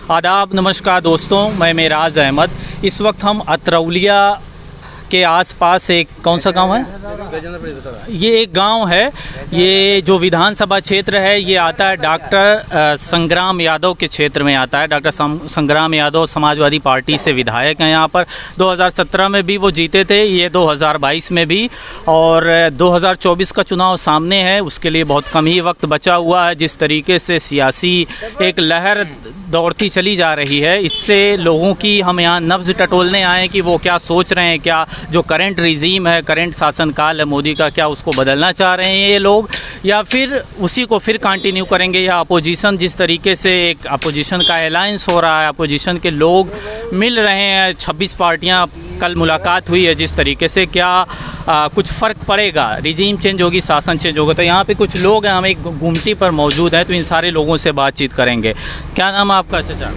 आदाब, नमस्कार दोस्तों, मैं मेराज अहमद। इस वक्त हम अतरौलिया के आसपास एक कौन सा गांव है? ये एक गांव है। ये जो विधानसभा क्षेत्र है ये आता है डॉक्टर संग्राम यादव के क्षेत्र में आता है। डॉक्टर संग्राम यादव समाजवादी पार्टी से विधायक हैं यहाँ पर। 2017 में भी वो जीते थे, ये 2022 में भी, और 2024 का चुनाव सामने है। उसके लिए बहुत कम ही वक्त बचा हुआ है। जिस तरीके से सियासी एक लहर दौड़ती चली जा रही है, इससे लोगों की हम यहाँ नब्ज़ टटोलने आए कि वो क्या सोच रहे हैं, क्या जो करंट रिजीम है, करंट शासनकाल है मोदी का, क्या उसको बदलना चाह रहे हैं ये लोग, या फिर उसी को फिर कंटिन्यू करेंगे, या अपोजिशन जिस तरीके से एक अपोजिशन का अलायंस हो रहा है, अपोजिशन के लोग मिल रहे हैं, 26 पार्टियां, कल मुलाकात हुई है जिस तरीके से, क्या कुछ फ़र्क पड़ेगा? रिजीम चेंज होगी, शासन चेंज होगा। तो यहाँ पे कुछ लोग हैं, हम एक गुमटी पर मौजूद हैं, तो इन सारे लोगों से बातचीत करेंगे। क्या नाम है आपका चाचा?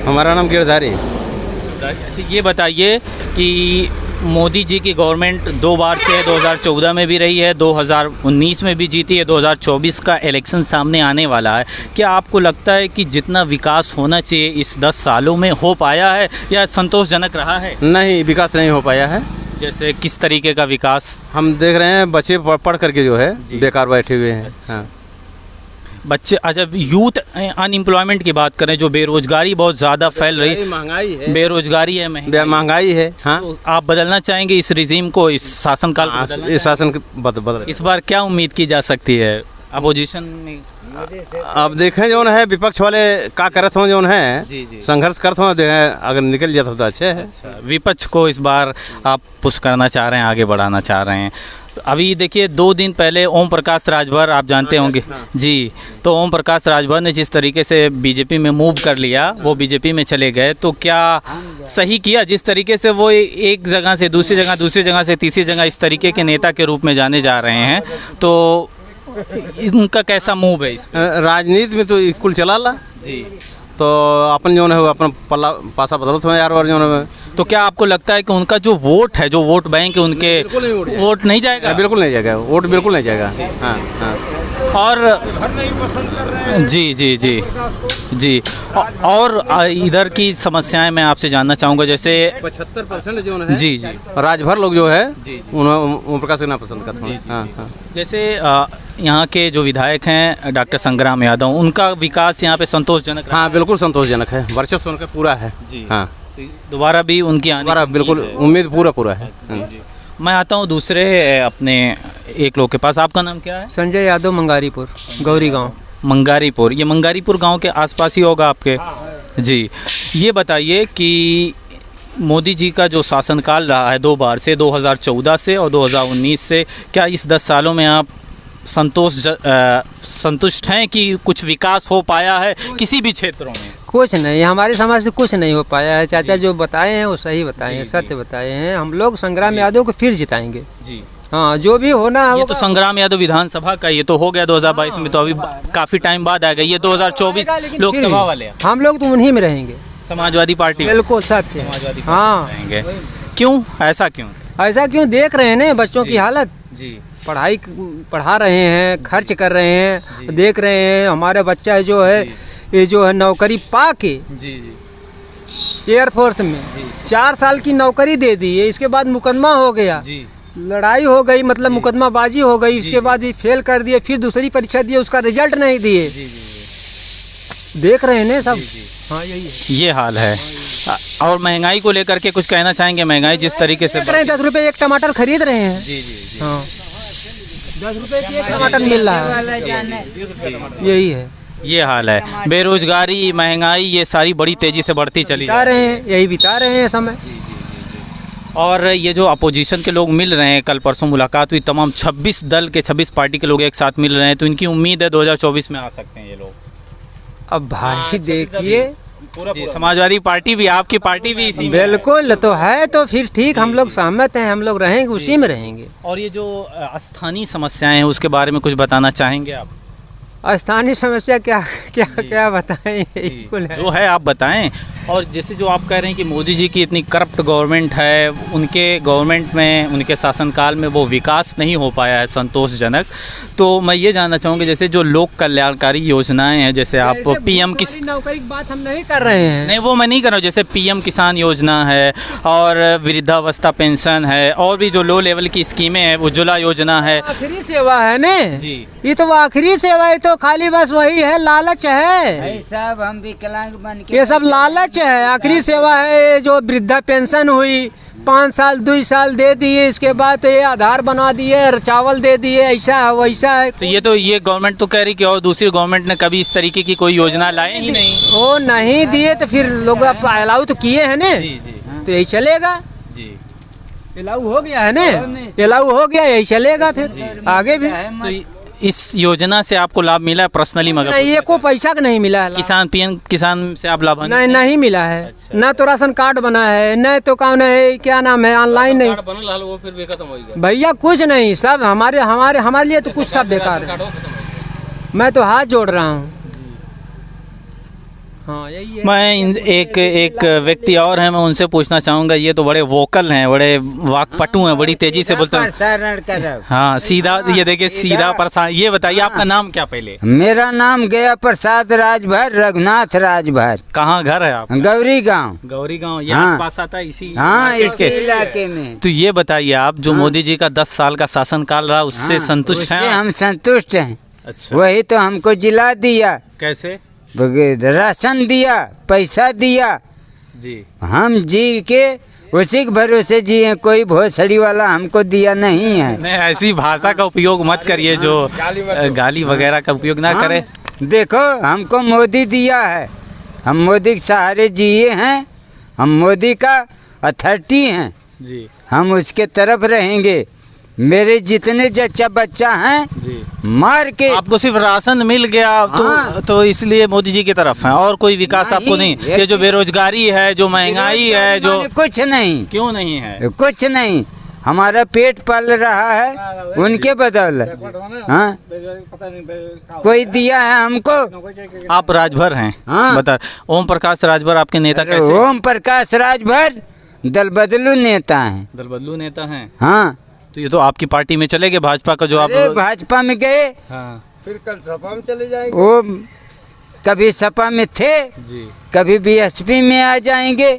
हमारा नाम गिरधारी। अच्छा, ये बताइए कि मोदी जी की गवर्नमेंट 2 बार से है, 2014 में भी रही है, 2019 में भी जीती है, 2024 का इलेक्शन सामने आने वाला है। क्या आपको लगता है कि जितना विकास होना चाहिए इस 10 सालों में हो पाया है, या संतोषजनक रहा है? नहीं, विकास नहीं हो पाया है। जैसे किस तरीके का विकास? हम देख रहे हैं बच्चे पढ़ करके जो है बेकार बैठे हुए हैं। अच्छा। हाँ। बच्चे, अच्छा, यूथ अनएम्प्लॉयमेंट की बात करें, जो बेरोजगारी बहुत ज़्यादा फैल रही, महंगाई है, बेरोजगारी है, महंगाई है। हाँ, तो आप बदलना चाहेंगे इस रिजीम को, इस शासनकाल को बदलना इस शासन बदल। इस बार क्या उम्मीद की जा सकती है अपोजिशन में? अब देखें जो है विपक्ष वाले का करत हो, जो है जी। संघर्ष करत हो, अगर निकल जाता तो अच्छे है। विपक्ष को इस बार आप पुश करना चाह रहे हैं, आगे बढ़ाना चाह रहे हैं। अभी देखिए 2 दिन पहले ओम प्रकाश राजभर, आप जानते होंगे जी, तो ओम प्रकाश राजभर ने जिस तरीके से बीजेपी में मूव कर लिया, वो बीजेपी में चले गए, तो क्या सही किया? जिस तरीके से वो एक जगह से दूसरी जगह से तीसरी जगह इस तरीके के नेता के रूप में जाने जा रहे हैं, तो इनका कैसा मूव है? राजनीति में तो कुल चला ला जी, तो अपन जो है अपना पल्ला पासा बदलत हो यार, और जो है। तो क्या आपको लगता है कि उनका जो वोट है, जो वोट बैंक है, उनके वोट नहीं जाएगा? बिल्कुल नहीं जाएगा, वोट बिल्कुल नहीं जाएगा। हाँ हाँ। और जी, और इधर की समस्याएं मैं आपसे जानना चाहूँगा। जैसे 75% जो है जी, राजभर लोग जो है उन्होंने ओम प्रकाश को ना पसंद करते हैं। हाँ हाँ। जैसे यहाँ के जो विधायक हैं डॉक्टर संग्राम यादव, उनका विकास यहाँ पे संतोषजनक रहा? हाँ, बिल्कुल संतोषजनक है, वर्चस्व उनका पूरा है जी। हाँ, दोबारा भी उनकी आने बिल्कुल उम्मीद पूरा है। मैं आता हूँ दूसरे अपने एक लोग के पास। आपका नाम क्या है? संजय यादव, मंगारीपुर, गौरी गांव। मंगारीपुर, ये मंगारीपुर गांव के आसपास ही होगा आपके? जी, ये बताइए कि मोदी जी का जो शासनकाल रहा है 2 बार से, 2014 से और 2019 से, क्या इस 10 सालों में आप संतुष्ट हैं कि कुछ विकास हो पाया है किसी भी क्षेत्रों में? कुछ नहीं, हमारे समाज से कुछ नहीं हो पाया है। चाचा जो बताए हैं वो सही बताए हैं, सत्य बताए हैं। हम लोग संग्राम यादव को फिर जिताएंगे जी। हाँ, जो भी होना है। ये तो संग्राम यादव विधानसभा का ये तो हो गया 2022 में, तो अभी काफ़ी टाइम बाद आ गया। ये 2024 लोकसभा वाले, हम लोग तो उन्हीं में रहेंगे, समाजवादी पार्टी। बिल्कुल सत्य। हाँ, रहेंगे। क्यों? ऐसा क्यों देख रहे हैं ना बच्चों की हालत जी, पढ़ा रहे हैं, खर्च कर रहे हैं, देख रहे हैं हमारे बच्चा जो है ये जो है नौकरी पा के एयरफोर्स में 4 साल की नौकरी दे दी है, इसके बाद मुकदमा हो गया, लड़ाई हो गई, मतलब मुकदमाबाजी हो गई, इसके बाद भी फेल कर दिए, फिर दूसरी परीक्षा दिए, उसका रिजल्ट नहीं दिए। देख रहे हैं ना सब। हाँ, यही है, ये हाल है। और महंगाई को लेकर के कुछ कहना चाहेंगे? महंगाई जिस तरीके से 10 रुपए एक टमाटर खरीद रहे हैं। हाँ, 10 रुपए की एक टमाटर मिल रहा है, यही है, ये हाल है। बेरोजगारी, महंगाई, ये सारी बड़ी तेजी से बढ़ती चली जा रहे हैं, यही बिता रहे हैं समय। और ये जो अपोजिशन के लोग मिल रहे हैं, कल परसों मुलाकात हुई, तमाम 26 दल के 26 पार्टी के लोग एक साथ मिल रहे हैं, तो इनकी उम्मीद है 2024 में आ सकते हैं ये लोग। अब भाई देखिए, समाजवादी पार्टी भी, आपकी पार्टी भी इसी में बिल्कुल तो है, तो फिर ठीक, हम लोग सहमत हैं, हम लोग रहेंगे, उसी में रहेंगे। और ये जो स्थानीय समस्याएं हैं उसके बारे में कुछ बताना चाहेंगे आप? स्थानीय समस्या क्या बताएं? जो है आप बताएं। और जैसे जो आप कह रहे हैं कि मोदी जी की इतनी करप्ट गवर्नमेंट है, उनके गवर्नमेंट में, उनके शासनकाल में वो विकास नहीं हो पाया है संतोषजनक, तो मैं ये जानना चाहूँगा जैसे जो लोक कल्याणकारी योजनाएं हैं, जैसे आप पीएम किस नौकरी की बात हम नहीं कर रहे हैं। नहीं, वो मैं नहीं कर रहा हूँ, जैसे पीएम किसान योजना है और वृद्धावस्था पेंशन है और भी जो लो लेवल की स्कीमें हैं, उज्ज्वला योजना है। आखिरी सेवा है ने जी। ये तो आखिरी सेवा है, तो खाली बस वही है, लालच है। सब हम विकलांग बन के ये सब लालच है। आखिरी सेवा है जो वृद्धा पेंशन हुई, 5 साल 2 साल दे दिए, इसके बाद ये आधार बना दिए, चावल दे दिए, ऐसा है वैसा है। तो ये गवर्नमेंट तो कह रही कि और दूसरी गवर्नमेंट ने कभी इस तरीके की कोई योजना लाए ही नहीं। वो नहीं दिए तो फिर लोग अलाउ तो किए हैं ने, तो यही चलेगा। जी, अलाउ हो गया है ने, अलाउ हो गया, यही चलेगा फिर आगे भी। तो इस योजना से आपको लाभ मिला है पर्सनली? मगर नहीं, ये को पैसा का नहीं मिला है। किसान पीएम किसान से आप लाभ नहीं, नहीं मिला है। अच्छा। न तो राशन कार्ड बना है, न तो कौन है, क्या नाम है, ऑनलाइन नहीं वो फिर भी खत्म हो गया। भैया, कुछ नहीं, सब हमारे लिए तो कुछ सब बेकार है। मैं तो हाथ जोड़ रहा हूँ। हाँ, यही है। मैं एक व्यक्ति और हैं, मैं उनसे पूछना चाहूँगा। ये तो बड़े वोकल हैं, बड़े वाकपटु हैं, बड़ी तेजी से बोलते हैं। प्रसारण करो। हाँ, सीधा, ये देखिए सीधा प्रसारण। ये बताइए आपका नाम क्या पहले? मेरा नाम गया प्रसाद राजभर, रघुनाथ राजभर। कहाँ घर है आप? गौरी गांव। गौरी गांव, ये हाँ। आसपास आता है इसी हाँ, मार्केट इसी के? इलाके में। तो ये बताइए आप, जो मोदी जी का 10 साल का शासनकाल रहा, उससे संतुष्ट हैं? हम संतुष्ट हैं। अच्छा, वही तो हमको जिला दिया, कैसे? राशन दिया, पैसा दिया, जी, हम जी के उसी के भरोसे जिए, कोई भोसड़ी वाला हमको दिया नहीं है। नहीं, ऐसी भाषा का उपयोग मत करिए जो गाली वगैरह का उपयोग ना करें। देखो, हमको मोदी दिया है, हम मोदी के सहारे जिए हैं, हम मोदी का अथॉरिटी हैं, जी, हम उसके तरफ रहेंगे। मेरे जितने जच्चा बच्चा हैं जी। मार के, आपको सिर्फ राशन मिल गया हाँ। तो इसलिए मोदी जी की तरफ है, और कोई विकास आपको नहीं? ये जो बेरोजगारी है, जो महंगाई है, जो कुछ नहीं, क्यों नहीं है? कुछ नहीं, हमारा पेट पल रहा है उनके बदौलत। हाँ, कोई दिया है हमको? आप राजभर हैं? हाँ। बता, ओम प्रकाश राजभर आपके नेता कैसे? ओम प्रकाश राजभर दल बदलू नेता हैं। दल बदलू नेता हैं? हाँ, तो ये तो आपकी पार्टी में चले गए, भाजपा का जो आप? अरे भाजपा में गए, हाँ, फिर कल सपा में चले जाएंगे। वो कभी सपा में थे, जी। कभी बीएसपी में आ जाएंगे,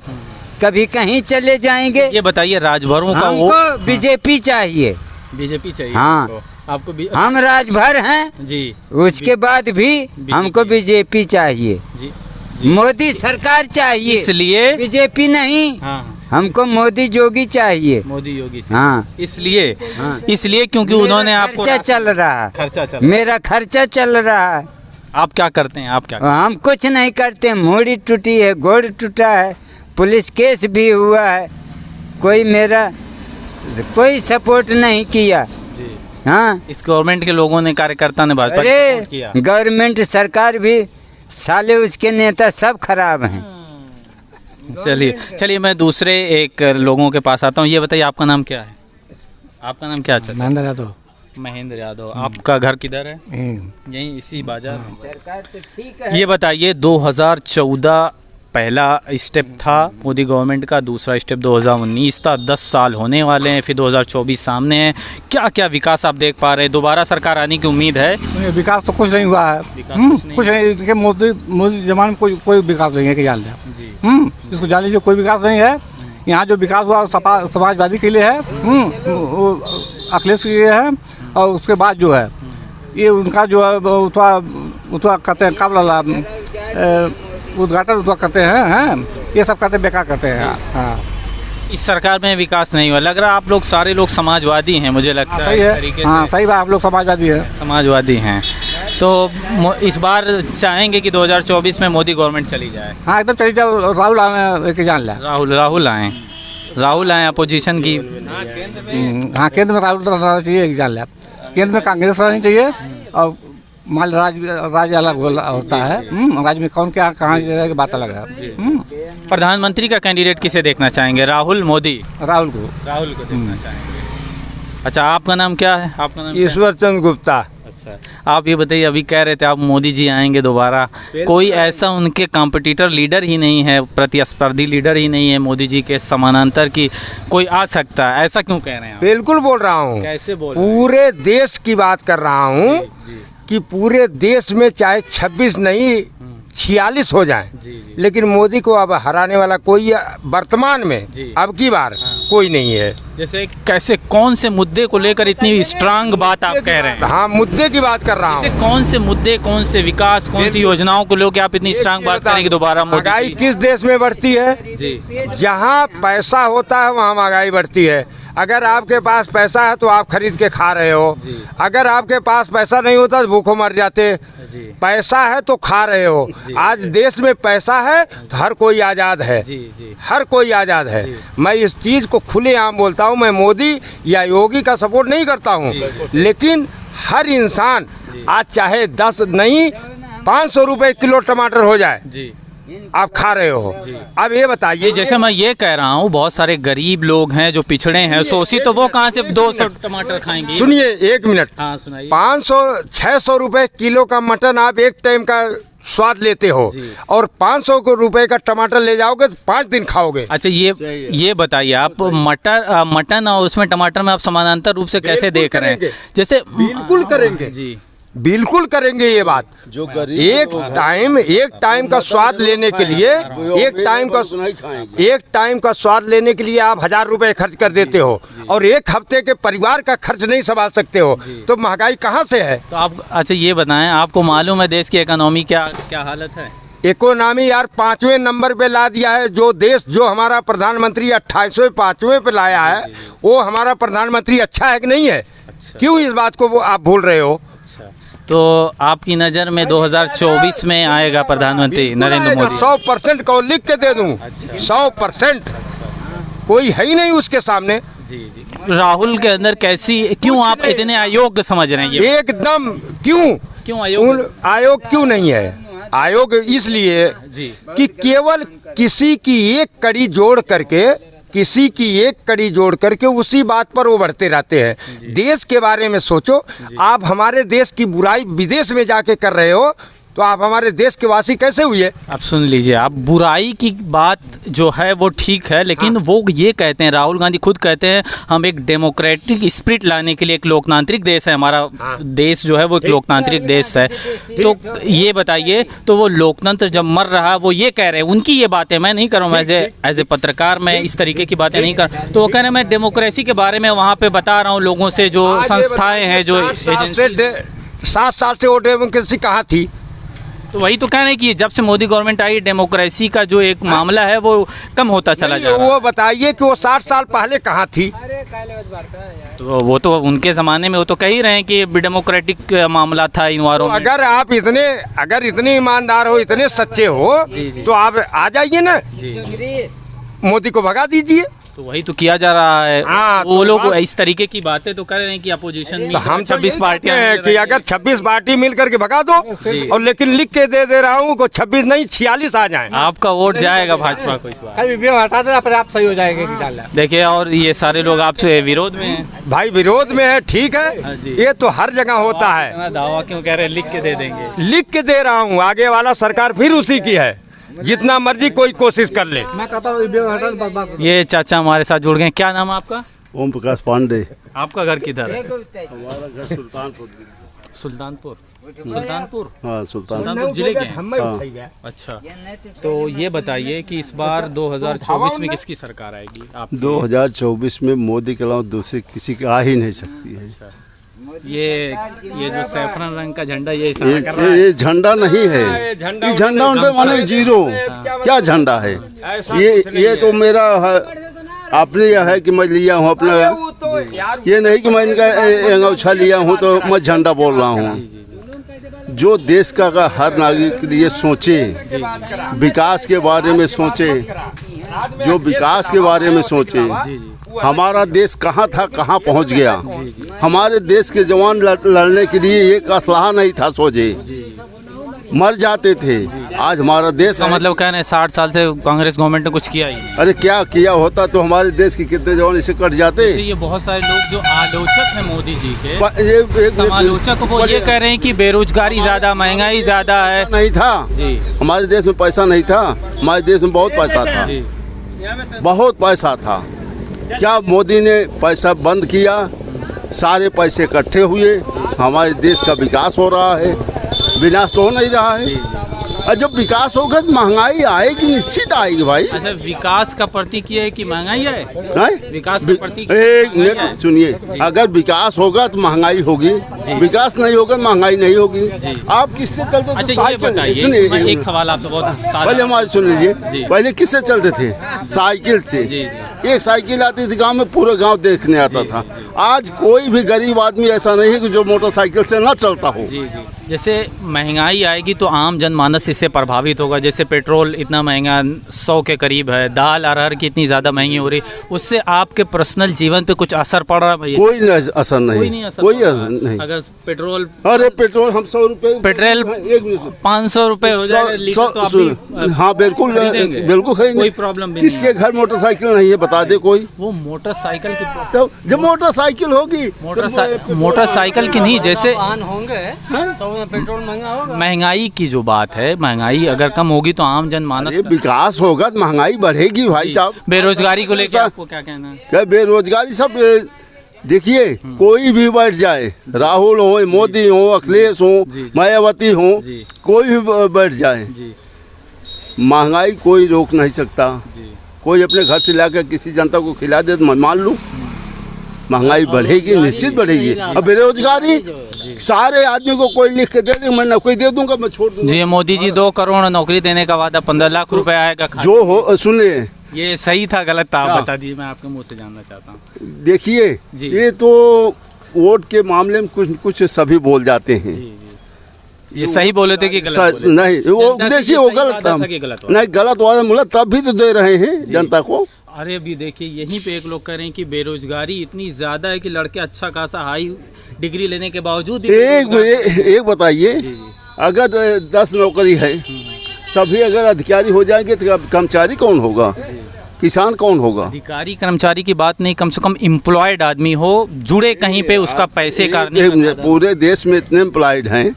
कभी कहीं चले जाएंगे। ये बताइए, राजभरों का वो हमको बीजेपी चाहिए। बीजेपी चाहिए? हाँ। आपको भी? हम राजभर हैं, जी, उसके बाद भी हमको बीजेपी चाहिए, जी, मोदी सरकार चाहिए, इसलिए बीजेपी नहीं। हाँ, हमको मोदी जोगी चाहिए। मोदी योगी से। हाँ, इसलिए हाँ। इसलिए क्योंकि उन्होंने आपको खर्चा चल रहा है, खर्चा चल, मेरा खर्चा चल रहा है। आप क्या करते हैं? आप क्या हम कुछ नहीं करते, मूड़ी टूटी है, गोड़ टूटा है, पुलिस केस भी हुआ है, कोई मेरा कोई सपोर्ट नहीं किया। जी। हाँ, इस गवर्नमेंट के लोगों ने, कार्यकर्ता ने भाजपा की सपोर्ट किया। अरे गवर्नमेंट सरकार भी, साले उसके नेता सब खराब हैं। चलिए मैं दूसरे एक लोगों के पास आता हूँ। ये बताइए, आपका नाम क्या है? आपका नाम क्या है? महेंद्र यादव। महेंद्र यादव। आपका घर किधर है? यहीं इसी बाजार में? सरकार तो ठीक है। ये बताइए, 2014 पहला स्टेप था मोदी गवर्नमेंट का, दूसरा स्टेप 2019 था, 10 साल होने वाले हैं, फिर 2024 सामने है। क्या क्या विकास आप देख पा रहे हैं? दोबारा सरकार आने की उम्मीद है? विकास तो कुछ नहीं हुआ है। कुछ नहीं, इनके मोदी जमाने में कोई विकास नहीं है कि जान लिया। इसको जान लीजिए, कोई विकास नहीं है। यहाँ जो विकास हुआ समाजवादी के लिए है, वो अखिलेश के लिए है, और उसके बाद जो है ये उनका जो है उतना कहते हैं, काबला उद्घाटन उतना करते हैं, ये सब करते बेकार करते हैं। हाँ, इस सरकार में विकास नहीं हुआ। लग रहा है आप लोग सारे लोग समाजवादी हैं, मुझे लगता है। सही इस है। तरीके हाँ, से सही बात, आप लोग समाजवादी है। समाजवादी हैं, तो इस बार चाहेंगे कि 2024 में मोदी गवर्नमेंट चली जाए? हाँ, एकदम चली जाओ, राहुल आने के जान लिया। राहुल आए अपोजिशन की। हाँ, केंद्र में राहुल रहना चाहिए, जान लिया। केंद्र में कांग्रेस रहनी चाहिए, और मान राज्य अलग होता है। राज्य में कौन क्या कहाँ की बात अलग है। प्रधानमंत्री का कैंडिडेट किसे देखना चाहेंगे, राहुल मोदी? राहुल को देखना चाहेंगे। अच्छा, आपका नाम क्या है? आपका नाम ईश्वर चंद्र गुप्ता। अच्छा, अच्छा, आप ये बताइए, अभी कह रहे थे आप मोदी जी आएंगे दोबारा, कोई ऐसा उनके कॉम्पिटिटर लीडर ही नहीं है, प्रतिस्पर्धी लीडर ही नहीं है मोदी जी के समानांतर की कोई आ सकता है, ऐसा क्यों कह रहे हैं आप? बिल्कुल बोल रहा हूँ, कैसे बोल रहे हैं? पूरे देश की बात कर रहा हूँ कि पूरे देश में चाहे 26 नहीं 46 हो जाए, लेकिन मोदी को अब हराने वाला कोई वर्तमान में अब की बार कोई नहीं है। जैसे कैसे, कौन से मुद्दे को लेकर इतनी स्ट्रांग बात आप कह रहे हैं? हाँ, मुद्दे की बात कर रहा हूँ। जैसे कौन से मुद्दे, कौन से विकास, कौन सी योजनाओं को लेकर आप इतनी स्ट्रांग बात करेंगे दोबारा मोदी महंगाई जी? किस देश में बढ़ती है? जहाँ पैसा होता है वहाँ महंगाई बढ़ती है। अगर आपके पास पैसा है तो आप खरीद के खा रहे हो, अगर आपके पास पैसा नहीं होता तो भूखों मर जाते। पैसा है तो खा रहे हो। आज देश में पैसा है तो हर कोई आज़ाद है, हर कोई आज़ाद है। मैं इस चीज़ को खुलेआम बोलता हूँ, मैं मोदी या योगी का सपोर्ट नहीं करता हूँ, लेकिन हर इंसान आज चाहे 10 नहीं 500 रुपए किलो टमाटर हो जाए, आप खा रहे हो। अब ये बताइए, जैसे मैं ये कह रहा हूँ, बहुत सारे गरीब लोग हैं जो पिछड़े हैं, शोषित, तो वो कहाँ से 200 टमाटर खाएंगे? सुनिए 1 मिनट। हाँ सुनाइए। 500-600 रुपए किलो का मटन आप एक टाइम का स्वाद लेते हो, और 500 रुपए का टमाटर ले जाओगे तो 5 दिन खाओगे। अच्छा, ये बताइए, आप मटन और उसमें टमाटर में आप समानांतर रूप से कैसे देख रहे हैं? जैसे बिल्कुल करेंगे जी, बिल्कुल करेंगे ये बात। जो एक टाइम का स्वाद लेने के लिए, एक टाइम का स्वाद लेने के लिए आप 1000 रुपए खर्च कर देते हो, और एक हफ्ते के परिवार का खर्च नहीं संभाल सकते हो, तो महंगाई कहाँ से है? तो आप अच्छा ये बताएं, आपको मालूम है देश की इकोनॉमी क्या हालत है? इकोनॉमी यार 5वें नंबर पे ला दिया है। जो हमारा प्रधानमंत्री 28वें 5वें पे लाया है, वो हमारा प्रधानमंत्री अच्छा है कि नहीं है? क्यों इस बात को आप भूल रहे हो? तो आपकी नज़र में 2024 में आएगा प्रधानमंत्री नरेंद्र मोदी? 100% को लिख के दे दूं। 100% कोई है ही नहीं उसके सामने। राहुल के अंदर क्यों आप इतने अयोग्य समझ रहे हैं ये? एकदम क्यों आयोग क्यों नहीं है? आयोग इसलिए कि केवल किसी की एक कड़ी जोड़ करके उसी बात पर वो बढ़ते रहते हैं। देश के बारे में सोचो। आप हमारे देश की बुराई विदेश में जाके कर रहे हो, तो आप हमारे देश के वासी कैसे हुए? आप सुन लीजिए, आप बुराई की बात जो है वो ठीक है, लेकिन वो ये कहते हैं, राहुल गांधी खुद कहते हैं, हम एक डेमोक्रेटिक स्पिरिट लाने के लिए, एक लोकतांत्रिक देश है हमारा देश जो है वो एक लोकतांत्रिक देश है। तो ये बताइए, तो वो लोकतंत्र जब मर रहा, वो ये कह रहे हैं, उनकी ये बातें मैं नहीं कर रहा हूँ, एज ए पत्रकार मैं इस तरीके की बातें नहीं कर, तो वो कह रहे हैं मैं डेमोक्रेसी के बारे में वहाँ पे बता रहा हूँ लोगों से, जो संस्थाएँ हैं, जो 7 साल से वो डेमोक्रेसी कहाँ थी? तो वही तो कह रहे हैं कि जब से मोदी गवर्नमेंट आई, डेमोक्रेसी का जो एक मामला है वो कम होता चला जा रहा है। वो बताइए कि वो 60 साल पहले कहाँ थी? तो वो तो उनके ज़माने में वो तो कह ही रहे हैं कि डेमोक्रेटिक मामला था इन वारों में। अगर आप इतने ईमानदार हो, इतने सच्चे हो, तो आप आ जाइए ना, मोदी को भगा दीजिए। तो वही तो किया जा रहा है। वो लोग इस तरीके की बातें तो कर रहे हैं कि अपोजिशन में हम 26 पार्टियां कि अगर 26 पार्टी मिल करके भगा दो, और लेकिन लिख के दे रहा हूँ को 26 नहीं 46 आ जाए, आपका वोट जाएगा भाजपा को इस बार। हटा देना, फिर आप सही हो जाएगा। देखिए, और ये सारे लोग आपसे विरोध में हैं। भाई विरोध में है, ठीक है, ये तो हर जगह होता है। दावा क्यों कह रहे हैं? लिख के दे देंगे। लिख के दे रहा हूँ, आगे वाला सरकार फिर उसी की है, जितना मर्जी कोई कोशिश कर ले। मैं कहता हूँ ये चाचा हमारे साथ जुड़ गए। क्या नाम है आपका? ओम प्रकाश पांडे। आपका घर किधर है? हमारा घर सुल्तानपुर। हाँ, सुल्तानपुर जिले के हैं। अच्छा, तो ये बताइए कि इस बार 2024 में किसकी सरकार आएगी? आप 2024 में मोदी के अलावा दूसरे किसी की आ ही नहीं सकती है। ये जो सैफरन रंग का झंडा, ये झंडा नहीं है, ये झंडा उनका माने जीरो। क्या झंडा है ये तो मेरा अपने यह है कि मैं लिया हूँ अपना, ये नहीं कि मैं इनका अंगूछा लिया हूँ तो मैं झंडा बोल रहा हूँ। जो देश का हर नागरिक के लिए सोचे, विकास के बारे में सोचे, जो विकास के बारे में सोचे, हमारा देश कहाँ था, कहाँ पहुँच गया। हमारे देश के जवान लड़ने के लिए एक असलहा नहीं था, सोचे मर जाते थे। आज हमारा देश इसका मतलब कह रहे हैं 60 साल से कांग्रेस गवर्नमेंट ने कुछ किया ही नहीं। अरे क्या किया होता तो हमारे देश के कितने जवान इसे कट जाते। जैसे ये बहुत सारे लोग जो आलोचक हैं मोदी जी के, ये एक समालोचक वो ये कह रहे हैं कि बेरोजगारी ज्यादा, महंगाई ज्यादा है। नहीं था जी हमारे देश में पैसा नहीं था, हमारे देश में बहुत पैसा था, जी बहुत पैसा था। क्या मोदी ने पैसा बंद किया, सारे पैसे इकट्ठे हुए, हमारे देश का विकास हो रहा है, विनाश तो हो नहीं रहा है। और जब विकास होगा तो महंगाई आएगी, निश्चित आएगी भाई। अच्छा, विकास का प्रतीक ये है कि महंगाई है? हैं? विकास का प्रतीक एक महंगाई है? मिनट सुनिए, अगर विकास होगा तो महंगाई होगी, विकास नहीं होगा तो महंगाई नहीं होगी। आप किससे चलते थे? अच्छा ये साइकिल। बताइए, सुनिए मैं एक सवाल आपसे बहुत सादा- पहले हमारी सुन लीजिए, जी। पहले किससे चलते थे? साइकिल से। जी, एक साइकिल आती थी गांव में, पूरा गांव देखने आता था। आज कोई भी गरीब आदमी ऐसा नहीं है कि जो मोटरसाइकिल से ना चलता हो। जी जी। जैसे महंगाई आएगी तो आम जनमानस इससे प्रभावित होगा। जैसे पेट्रोल इतना महंगा 100 के करीब है, दाल अरहर की इतनी ज़्यादा महंगी हो रही, उससे आपके पर्सनल जीवन पे कुछ असर पड़ रहा है भैया? कोई असर नहीं, कोई नहीं असर कोई पड़ रहा असर है। नहीं। अगर पेट्रोल अरे पेट्रोल हम 100 रुपए पेट्रोल 500 रुपए हो जाएगा लीटर तो आप भी हाँ बिल्कुल खरीदेंगे? बिल्कुल खरीदेंगे। कोई प्रॉब्लम भी किसके घर मोटरसाइकिल नहीं है बता दे कोई। वो मोटरसाइकिल की तो जब मोटरसाइकिल होगी मोटरसाइकिल की नहीं, जैसे होंगे तो पेट्रोल महंगा होगा। महंगाई की जो बात है, महंगाई अगर कम होगी तो आम जनमानस अरे विकास होगा तो महंगाई बढ़ेगी भाई साहब। बेरोजगारी को लेकर आपको क्या कहना है? क्या बेरोजगारी सब देखिए, कोई भी बैठ जाए, राहुल हो, मोदी हो, अखिलेश हो, मायावती हो, जी। कोई भी बैठ जाए, जी महंगाई कोई रोक नहीं सकता। कोई अपने घर से लाकर किसी जनता को खिला दे तो मान लूँ महंगाई बढ़ेगी, निश्चित बढ़ेगी। अब बेरोजगारी सारे आदमी को कोई लिख के दे दे, मैं नौकरी दे दूंगा, मैं छोड़ दूंगा। जी मोदी जी 2 करोड़ नौकरी देने का वादा, 15 लाख रुपए आएगा खाते। जो हो सुनिए, ये सही था गलत था आप क्या? बता दीजिए, मैं आपके मुंह से जानना चाहता हूँ। देखिए जी। ये तो वोट के मामले में कुछ कुछ सभी बोल जाते हैं। जी जी। ये सही बोले थे कि गलत बोले? नहीं वो जनता से देखिए ये वो सही गलत वादा था, था कि गलत वादा? नहीं गलत वादा मिला तब भी तो दे रहे हैं जनता को। अरे अभी देखिए यहीं पे एक लोग कह रहे हैं कि बेरोजगारी इतनी ज़्यादा है कि लड़के अच्छा खासा हाई डिग्री लेने के बावजूद भी एक बताइए, अगर 10 नौकरी है, सभी अगर अधिकारी हो जाएंगे तो कर्मचारी कौन होगा, किसान कौन होगा? अधिकारी कर्मचारी की बात नहीं, कम से कम एम्प्लॉयड आदमी हो, जुड़े कहीं पे, उसका पैसे का पूरे देश में इतने एम्प्लॉयड हैं,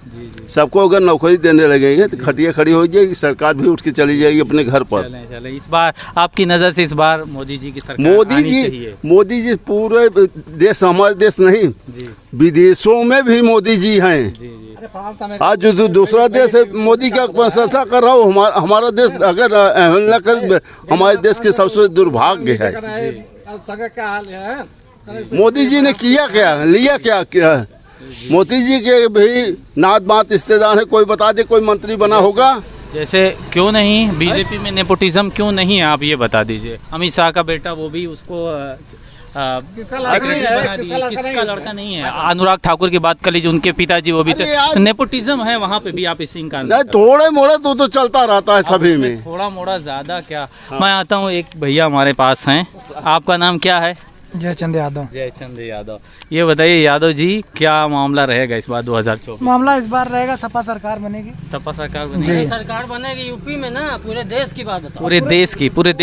सबको अगर नौकरी देने लगेंगे तो खटिया खड़ी हो जाएगी, सरकार भी उठ के चली जाएगी अपने घर पर। चले इस बार आपकी नज़र से इस बार मोदी जी की सरकार आनी चाहिए। मोदी जी पूरे देश, हमारे देश नहीं विदेशों में भी मोदी जी हैं। आज जो दूसरा देश है मोदी का प्रशंसा कर रहा हो, हमारा देश अगर न कर, हमारे देश के सबसे दुर्भाग्य है। मोदी जी ने किया क्या, लिया क्या? मोदी जी के भी नात बात रिश्तेदार है, कोई बता दे, कोई मंत्री बना होगा? जैसे क्यों नहीं बीजेपी में नेपोटिज्म क्यों नहीं है, आप ये बता दीजिए। अमित शाह का बेटा, वो भी उसको सेक्रेटरी बना दिए, किसका लड़का नहीं है? अनुराग ठाकुर की बात कर लीजिए, उनके पिताजी वो भी तो नेपोटिज्म है वहाँ पे भी, आप इसी का नहीं थोड़े मोड़े तो चलता रहता है सभी में, थोड़ा मोड़ा ज्यादा क्या। मैं आता हूँ, एक भैया हमारे पास हैं, आपका नाम क्या है? जयचंद यादव। जयचंद यादव। ये बताइए यादव जी, क्या मामला रहेगा इस बार 2024? मामला इस बार रहेगा सपा सरकार बनेगी। सपा सरकार बनेगी? जी। सरकार बनेगी यूपी में ना, पूरे देश की बात बताओ। पूरे देश की पूरे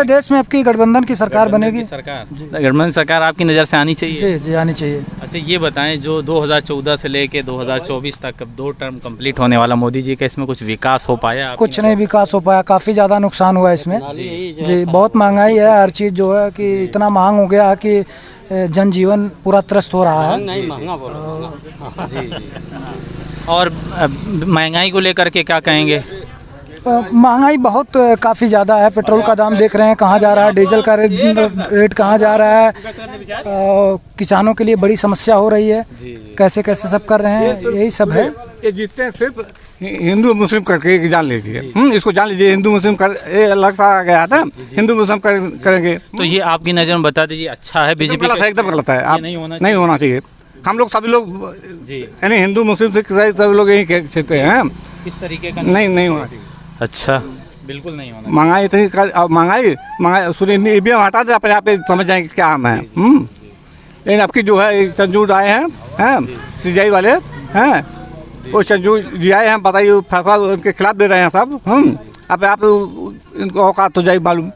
देश में आपकी गठबंधन की सरकार बनेगी। सरकार, गठबंधन सरकार आपकी नज़र से आनी चाहिए? जी जी आनी चाहिए। अच्छा ये बताएं, जो 2014 से लेके 2024 तक 2 टर्म कंप्लीट होने वाला मोदी जी का, इसमें कुछ विकास हो पाया? कुछ नहीं विकास हो पाया, काफ़ी ज़्यादा नुकसान हुआ इसमें। जी बहुत महंगाई है, हर चीज़ जो है कि इतना महंग हो गया है कि जनजीवन पूरा त्रस्त हो रहा है। नहीं महंगा बोलो। जी। और महंगाई को लेकर के क्या कहेंगे? महंगाई बहुत काफ़ी ज़्यादा है। पेट्रोल का दाम देख रहे हैं कहाँ जा रहा है, डीजल का रेट कहाँ जा रहा है। किसानों के लिए बड़ी समस्या हो रही है, कैसे कैसे सब कर रहे हैं, यही सब है। ये जीतते हैं सिर्फ हिंदू मुस्लिम करके जान लीजिए, इसको जान लीजिए, हिंदू मुस्लिम कर अलग सा आ गया था, हिंदू मुस्लिम करेंगे तो ये आपकी नज़र में बता दीजिए, अच्छा है बीजेपी? गलत है, एकदम गलत है। आप नहीं होना चाहिए। हम लोग सभी लोग यानी हिंदू मुस्लिम सिख ईसाई सभी लोग यही कहते हैं, इस तरीके का नहीं होना चाहिए। अच्छा बिल्कुल नहीं होना। महंगाई इतनी महंगाई सुनिए, ईवीएम हटा दे, अपने आप समझ जाएंगे क्या हम है। लेकिन आपकी जो है तंजूर आए हैं CGI वाले हैं, वो संजू जी आए हैं, बताइए फैसला उनके खिलाफ दे रहे हैं सब। अब आप इनको औकात तो जाए मालूम।